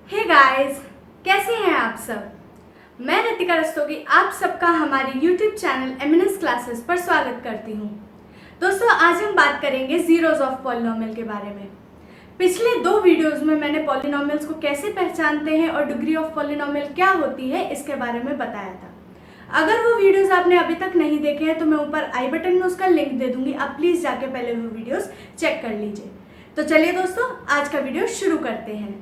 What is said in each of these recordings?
Hey guys, कैसे हैं आप सब। मैं रितिका रस्तोगी आप सबका हमारे YouTube चैनल एमिनेंस क्लासेस पर स्वागत करती हूं। दोस्तों, आज हम बात करेंगे जीरोस ऑफ पॉलिनोमियल के बारे में। पिछले 2 वीडियोस में मैंने पॉलिनोमियल्स को कैसे पहचानते हैं और डिग्री ऑफ पॉलिनोमियल क्या होती है इसके बारे में बताया था। अगर वो वीडियोस आपने अभी तक नहीं देखे हैं तो मैं ऊपर आई बटन में उसका लिंक दे दूंगी, आप प्लीज़ जाके पहले वो वीडियोस चेक कर लीजिए। तो चलिए दोस्तों, आज का वीडियो शुरू करते हैं।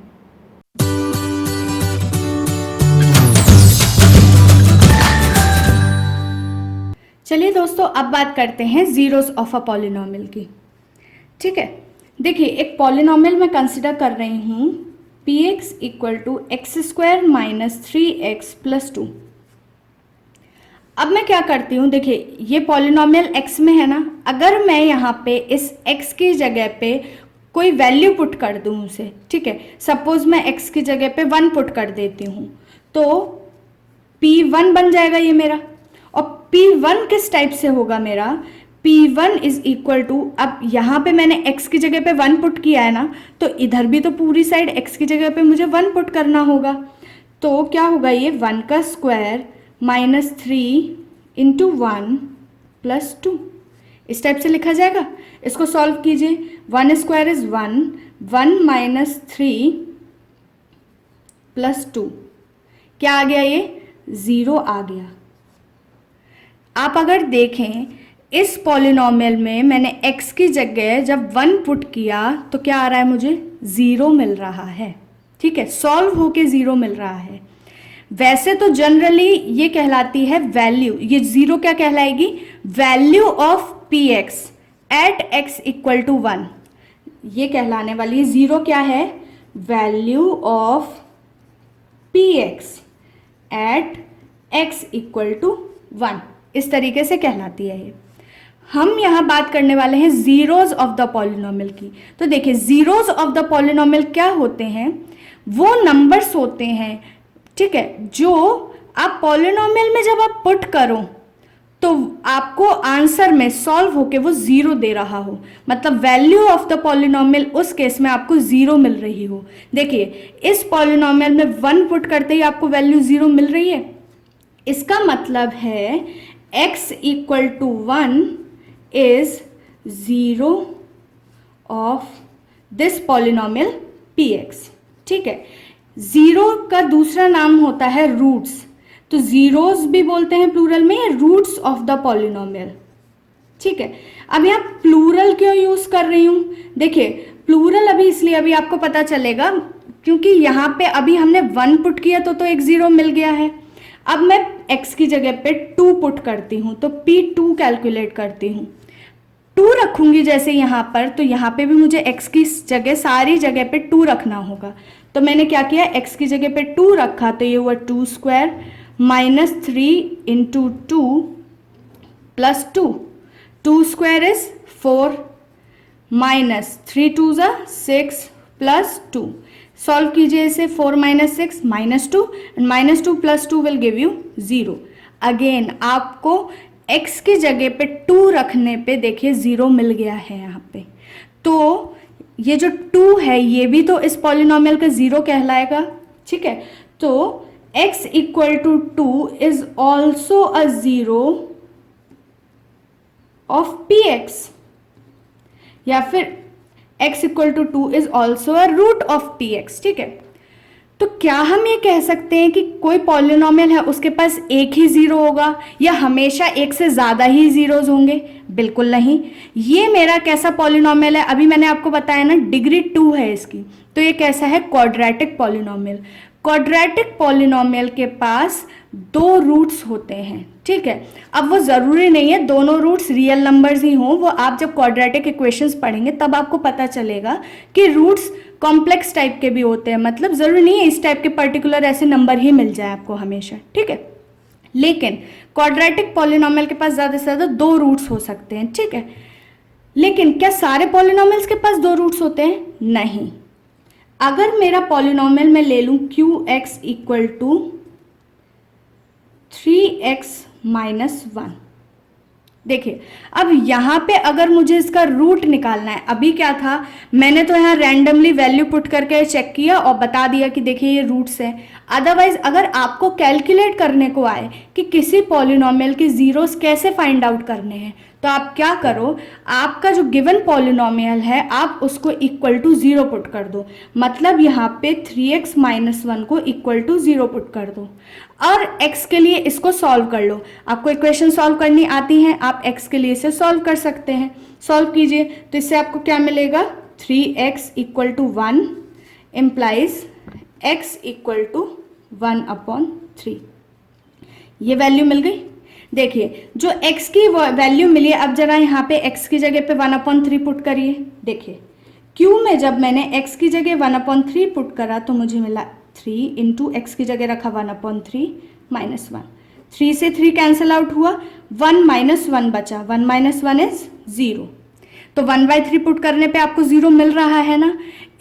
चलिए दोस्तों, अब बात करते हैं जीरोस ऑफ अ पॉलिनोमियल की। ठीक है, देखिए एक पॉलिनोमियल मैं कंसिडर कर रही हूँ p x equal to x square minus 3x plus 2। अब मैं क्या करती हूँ, देखिए ये पॉलिनोमियल x में है ना, अगर मैं यहाँ पे इस x की जगह पे कोई वैल्यू पुट कर दूँ उसे, ठीक है, सपोज मैं x की जगह पे 1 पुट कर देती हूँ तो P1 बन जाएगा ये मेरा। और P1 किस टाइप से होगा मेरा, P1 इज इक्वल टू, अब यहाँ पे मैंने x की जगह पे 1 पुट किया है ना, तो इधर भी तो पूरी साइड x की जगह पे मुझे 1 पुट करना होगा। तो क्या होगा, ये 1 का स्क्वायर माइनस 3 इंटू 1 प्लस 2, इस टाइप से लिखा जाएगा। इसको सॉल्व कीजिए, 1 स्क्वायर इज 1, 1 माइनस 3 प्लस 2, क्या आ गया, ये 0 आ गया। आप अगर देखें इस पॉलिनोमियल में मैंने x की जगह जब 1 पुट किया तो क्या आ रहा है, मुझे 0 मिल रहा है। ठीक है, सॉल्व होके 0 मिल रहा है। वैसे तो जनरली ये कहलाती है वैल्यू, ये 0 क्या कहलाएगी, value of p x at x equal to 1, ये कहलाने वाली है। 0 क्या है, value of p x at x equal to 1, इस तरीके से कहलाती है ये। हम यहाँ बात करने वाले हैं जीरोस ऑफ द पॉलिनोमियल की। तो देखिए जीरोस ऑफ द पॉलिनोमियल क्या होते हैं, वो नंबर्स होते हैं, ठीक है, जो आप पॉलिनोमियल में जब आप पुट करो तो आपको आंसर में सॉल्व होके वो 0 दे रहा हो, मतलब वैल्यू ऑफ द पॉलिनोमियल उस केस में आपको 0 मिल रही हो। देखिए इस पॉलिनोमियल में 1 पुट करते ही आपको वैल्यू 0 मिल रही है, इसका मतलब है x equal to 1 is 0 of this polynomial px। ठीक है, 0 का दूसरा नाम होता है रूट्स, तो जीरोस भी बोलते हैं प्लूरल में, रूट्स ऑफ द पॉलिनोमियल। ठीक है, अब यहाँ प्लूरल क्यों यूज कर रही हूँ, देखिए प्लूरल अभी इसलिए अभी आपको पता चलेगा क्योंकि यहाँ पे अभी हमने 1 पुट किया तो एक 0 मिल गया है। अब मैं x की जगह पे 2 पुट करती हूँ तो P2 कैलकुलेट करती हूँ, 2 रखूंगी जैसे यहाँ पर, तो यहाँ पे भी मुझे x की जगह सारी जगह पे 2 रखना होगा। तो मैंने क्या किया, x की जगह पे 2 रखा तो ये हुआ 2 square minus 3 into 2 plus 2, 2 square is 4 minus 3 2 ज़ा 6 प्लस 2, सॉल्व कीजिए इसे, 4 minus 6 minus 2 and minus 2 plus 2 will give you 0। Again आपको x की जगह पे 2 रखने पे देखिए 0 मिल गया है यहाँ पे। तो ये जो 2 है ये भी तो इस पॉलिनोमियल का 0 कहलाएगा। ठीक है, तो x equal to 2 is also a 0 of px, या फिर x equal to 2 is also a root of px। ठीक है, तो क्या हम ये कह सकते हैं कि कोई पॉलिनोमियल है उसके पास एक ही 0 होगा या हमेशा एक से ज़्यादा ही जीरोज होंगे, बिल्कुल नहीं। ये मेरा कैसा पॉलिनोमियल है, अभी मैंने आपको बताया ना डिग्री 2 है इसकी, तो ये कैसा है, क्वाड्रेटिक पॉलिनोमियल। क्वाड्रेटिक पॉलिनोमियल के पास 2 रूट्स होते हैं। ठीक है, अब वो ज़रूरी नहीं है दोनों रूट्स रियल नंबर्स ही हों, वो आप जब क्वाड्रेटिक इक्वेशंस पढ़ेंगे तब आपको पता चलेगा कि रूट्स कॉम्प्लेक्स टाइप के भी होते हैं, मतलब ज़रूरी नहीं है इस टाइप के पर्टिकुलर ऐसे नंबर ही मिल जाए आपको हमेशा। ठीक है, लेकिन क्वाड्रेटिक पॉलिनोमियल के पास ज़्यादा से ज़्यादा 2 रूट्स हो सकते हैं। ठीक है, लेकिन क्या सारे पॉलिनोमियल्स के पास 2 रूट्स होते हैं, नहीं। अगर मेरा पॉलिनोमियल मैं ले लूँ qx equal to 3x minus 1, देखिए अब यहाँ पे अगर मुझे इसका रूट निकालना है, अभी क्या था, मैंने तो यहाँ रैंडमली वैल्यू पुट करके चेक किया और बता दिया कि देखिए ये रूट्स हैं। अदरवाइज अगर आपको कैलकुलेट करने को आए कि किसी पॉलिनोमियल के जीरोस कैसे फाइंड आउट करने हैं, तो आप क्या करो, आपका जो गिवन पॉलिनोमियल है आप उसको इक्वल टू 0 पुट कर दो। मतलब यहाँ पे 3x माइनस 1 को इक्वल टू 0 पुट कर दो और x के लिए इसको सॉल्व कर लो। आपको इक्वेशन सॉल्व करनी आती है, आप x के लिए इसे सॉल्व कर सकते हैं। सॉल्व कीजिए तो इससे आपको क्या मिलेगा, 3x equal to 1 implies x equal to 1/3। ये वैल्यू मिल गई। देखिए जो x की वैल्यू मिली है, अब जरा यहाँ पे x की जगह पे 1/3 पुट करिए। देखिए q में जब मैंने x की जगह 1/3 पुट करा तो मुझे मिला 3 इंटू एक्स की जगह रखा 1/3 माइनस 1। 3 से 3 कैंसिल आउट हुआ, 1 माइनस 1 बचा, 1 माइनस 1 इज 0। तो 1/3 पुट करने पे आपको 0 मिल रहा है ना।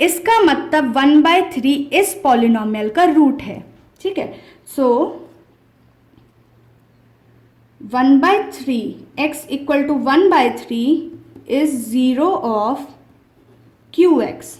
इसका मतलब 1/3 इस पॉलिनोमियल का रूट है। ठीक है, so 1/3 x equal to 1/3 is 0 of qx।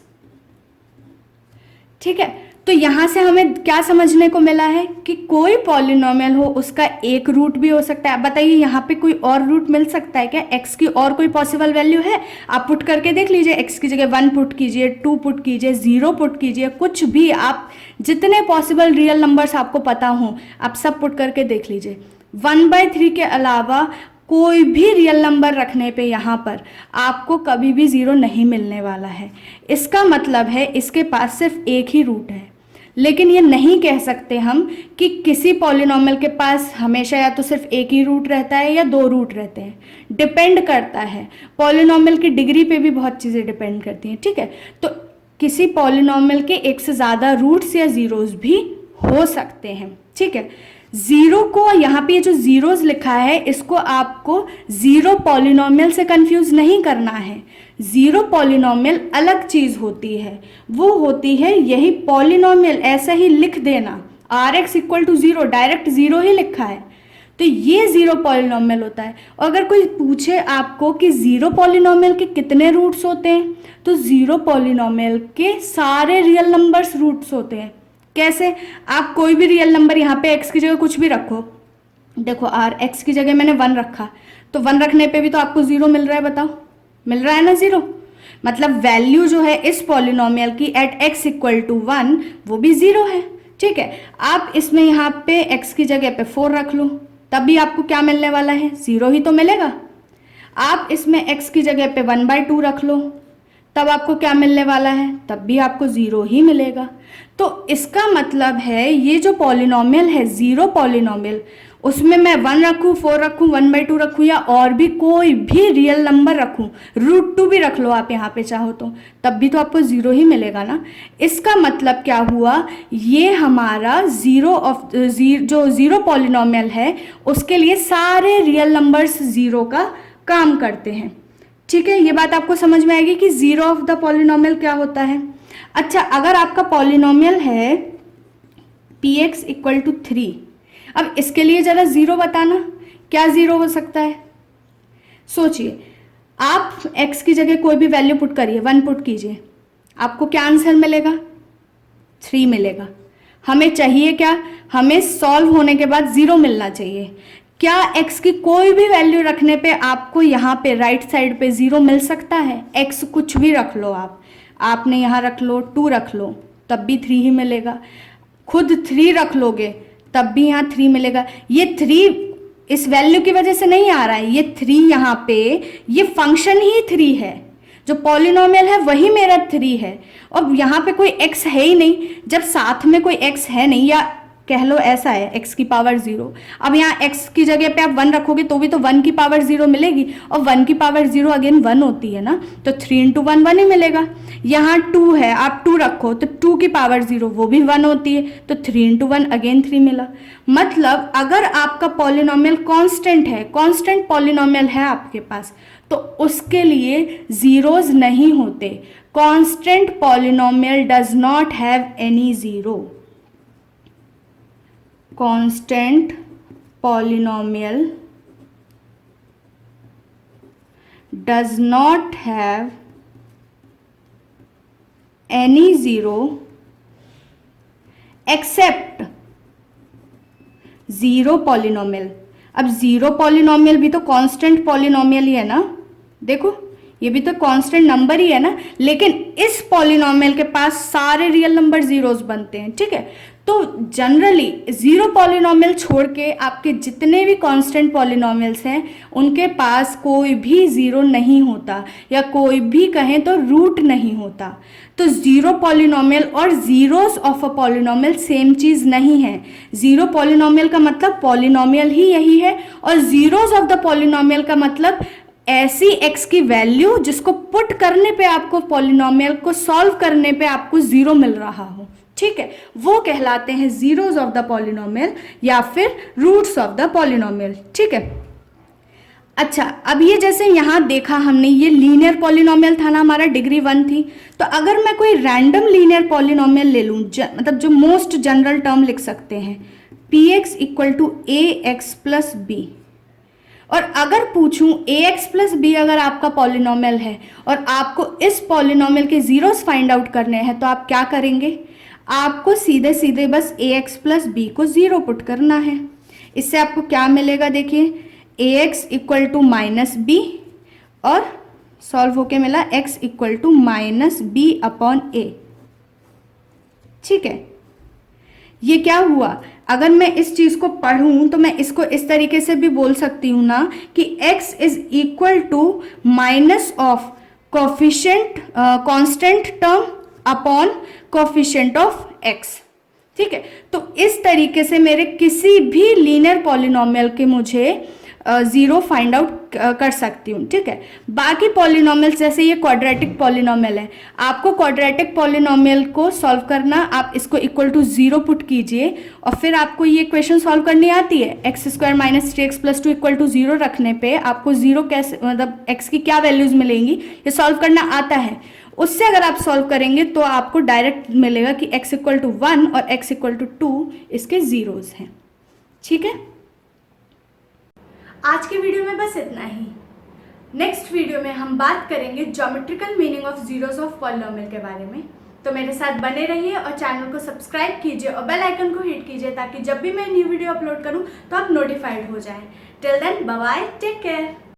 ठीक है, तो यहां से हमें क्या समझने को मिला है कि कोई पॉलिनोमियल हो उसका एक रूट भी हो सकता है। बताइए यहाँ पे कोई और रूट मिल सकता है क्या, x की और कोई पॉसिबल वैल्यू है? आप पुट करके देख लीजिए, x की जगह 1 पुट कीजिए, 2 पुट कीजिए, 0 पुट कीजिए, कुछ भी आप जितने पॉसिबल रियल नंबर्स आपको पता हों आप सब पुट करके देख लीजिए। 1/3 के अलावा कोई भी रियल नंबर रखने पे यहाँ पर आपको कभी भी 0 नहीं मिलने वाला है। इसका मतलब है इसके पास सिर्फ एक ही रूट है। लेकिन ये नहीं कह सकते हम कि किसी पॉलिनोमियल के पास हमेशा या तो सिर्फ एक ही रूट रहता है या 2 रूट रहते हैं। डिपेंड करता है, पॉलिनोमियल की डिग्री पे भी बहुत चीज़ें डिपेंड करती हैं। ठीक है, तो किसी पॉलिनोमियल के एक से ज़्यादा रूट्स या ज़ीरोज़ भी हो सकते हैं। ठीक है, जीरो को यहाँ पे जो जीरोस लिखा है इसको आपको जीरो पॉलिनोमियल से कंफ्यूज नहीं करना है। जीरो पॉलिनोमियल अलग चीज होती है, वो होती है यही पॉलिनोमियल। ऐसा ही लिख देना, rx इक्वल टू 0, डायरेक्ट 0 ही लिखा है, तो ये जीरो पॉलिनोमियल होता है। और अगर कोई पूछे आपको कि जीरो पॉलिनोमियल के कितने रूट्स होते हैं, तो जीरो पॉलिनोमियल के सारे रियल नंबर्स रूट्स होते हैं। कैसे? आप कोई भी रियल नंबर यहाँ पे x की जगह कुछ भी रखो। देखो r x की जगह मैंने 1 रखा, तो 1 रखने पे भी तो आपको 0 मिल रहा है। बताओ, मिल रहा है ना 0? मतलब वैल्यू जो है इस पॉलिनोमियल की एट x इक्वल टू 1 वो भी 0 है। ठीक है, आप इसमें यहाँ पे x की जगह पे 4 रख लो, तब भी आपको क्या मिलने वाला है, 0 ही तो मिलेगा। आप इसमें x की जगह पे 1/2 रख लो, तब आपको क्या मिलने वाला है, तब भी आपको 0 ही मिलेगा। तो इसका मतलब है ये जो पॉलिनोमियल है जीरो पॉलिनोमियल, उसमें मैं 1 रखूँ, 4 रखूँ, 1/2 रखूँ या और भी कोई भी रियल नंबर रखूँ, √2 भी रख लो आप यहाँ पे चाहो तो, तब भी तो आपको 0 ही मिलेगा ना। इसका मतलब क्या हुआ, ये हमारा जो जीरो पॉलिनोमियल है उसके लिए सारे रियल नंबर्स 0 का काम करते हैं। ठीक है, ये बात आपको समझ में आएगी कि जीरो ऑफ द पॉलिनोमियल क्या होता है। अच्छा, अगर आपका पॉलिनोमियल है px इक्वल टू 3, अब इसके लिए जरा 0 बताना, क्या 0 हो सकता है? सोचिए, आप x की जगह कोई भी वैल्यू पुट करिए, 1 पुट कीजिए, आपको क्या आंसर मिलेगा, 3 मिलेगा। हमें चाहिए क्या, हमें सॉल्व होने के बाद 0 मिलना चाहिए। क्या x की कोई भी वैल्यू रखने पे आपको यहाँ पे राइट साइड पे 0 मिल सकता है? x कुछ भी रख लो आपने यहाँ रख लो 2 रख लो, तब भी 3 ही मिलेगा। खुद 3 रख लोगे तब भी यहाँ 3 मिलेगा। ये 3 इस वैल्यू की वजह से नहीं आ रहा है, ये 3 यहाँ पे ये फंक्शन ही 3 है, जो पॉलिनोमियल है वही मेरा 3 है। और यहाँ पे कोई x है ही नहीं, जब साथ में कोई x है नहीं, या कह लो ऐसा है x की पावर 0। अब यहाँ x की जगह पे आप 1 रखोगे तो भी तो 1 की पावर 0 मिलेगी, और 1 की पावर 0 अगेन 1 होती है ना, तो 3 इंटू 1 1 ही मिलेगा। यहाँ 2 है, आप 2 रखो तो 2 की पावर 0 वो भी 1 होती है, तो 3 इंटू 1 अगेन 3 मिला। मतलब अगर आपका पॉलिनोमियल कांस्टेंट है, कांस्टेंट पॉलिनोमियल है आपके पास, तो उसके लिए जीरोज नहीं होते। Constant polynomial does not have any zero. Constant polynomial does not have any zero except zero polynomial. अब ज़ीरो पॉलिनोमियल भी तो कांस्टेंट पॉलिनोमियल ही है ना, देखो ये भी तो कांस्टेंट नंबर ही है ना, लेकिन इस पॉलिनोमियल के पास सारे रियल नंबर जीरोस बनते हैं, ठीक है। तो जनरली ज़ीरो पॉलिनोमियल छोड़ के आपके जितने भी कांस्टेंट पॉलिनोमियल्स हैं उनके पास कोई भी ज़ीरो नहीं होता, या कोई भी कहें तो रूट नहीं होता। तो ज़ीरो पॉलिनोमियल और zeros of a polynomial same चीज़ नहीं है। ज़ीरो पॉलिनोमियल का मतलब पॉलिनोमियल ही यही है, और ज़ीरोस ऑफ द पॉलिनोमियल का मतलब ऐसी x की वैल्यू जिसको पुट करने पे आपको पॉलिनोमियल को सॉल्व करने पे आपको ज़ीरो मिल रहा हो, ठीक है, वो कहलाते हैं ज़ीरोस ऑफ द पॉलिनोमियल या फिर रूट्स ऑफ द पॉलिनोमियल, ठीक है। अच्छा, अब ये जैसे यहाँ देखा हमने, ये लीनियर पॉलिनोमियल था ना, हमारा डिग्री 1 थी। तो अगर मैं कोई रैंडम लीनियर पॉलिनोमियल ले लूँ, मतलब जो मोस्ट जनरल टर्म लिख सकते हैं, px equal to a x plus b, और अगर पूछूं ax प्लस बी अगर आपका पॉलिनोमियल है और आपको इस पॉलिनोमियल के जीरोस फाइंड आउट करने हैं, तो आप क्या करेंगे, आपको सीधे सीधे बस ax प्लस बी को ज़ीरो पुट करना है। इससे आपको क्या मिलेगा, देखिए ax equal to minus b, और सॉल्व होके मिला x equal to minus b upon a, ठीक है। ये क्या हुआ, अगर मैं इस चीज़ को पढ़ूं तो मैं इसको इस तरीके से भी बोल सकती हूँ ना कि x is equal to minus of coefficient constant term upon coefficient of x, ठीक है। तो इस तरीके से मेरे किसी भी लीनियर पॉलिनोमियल के मुझे ज़ीरो फाइंड आउट कर सकती हूँ, ठीक है। बाकी पॉलिनोमियल जैसे ये क्वाड्रेटिक पॉलिनोमियल है, आपको क्वाड्रेटिक पॉलिनोमियल को सॉल्व करना, आप इसको इक्वल टू ज़ीरो पुट कीजिए और फिर आपको ये इक्वेशन सॉल्व करनी आती है। X square minus 3x plus 2 equal to zero रखने पे आपको ज़ीरो कैसे, मतलब x की क्या वैल्यूज़ मिलेंगी, ये सॉल्व करना आता है। उससे अगर आप सॉल्व करेंगे तो आपको डायरेक्ट मिलेगा कि x इक्वल टू 1 और x इक्वल टू 2 इसके ज़ीरोज़ हैं, ठीक है। आज के वीडियो में बस इतना ही। नेक्स्ट वीडियो में हम बात करेंगे geometrical meaning of zeros of polynomial के बारे में। तो मेरे साथ बने रहिए और चैनल को सब्सक्राइब कीजिए और बेल आइकन को हिट कीजिए ताकि जब भी मैं न्यू वीडियो अपलोड करूं तो आप नोटिफाइड हो जाएं। Till then bye bye, take care.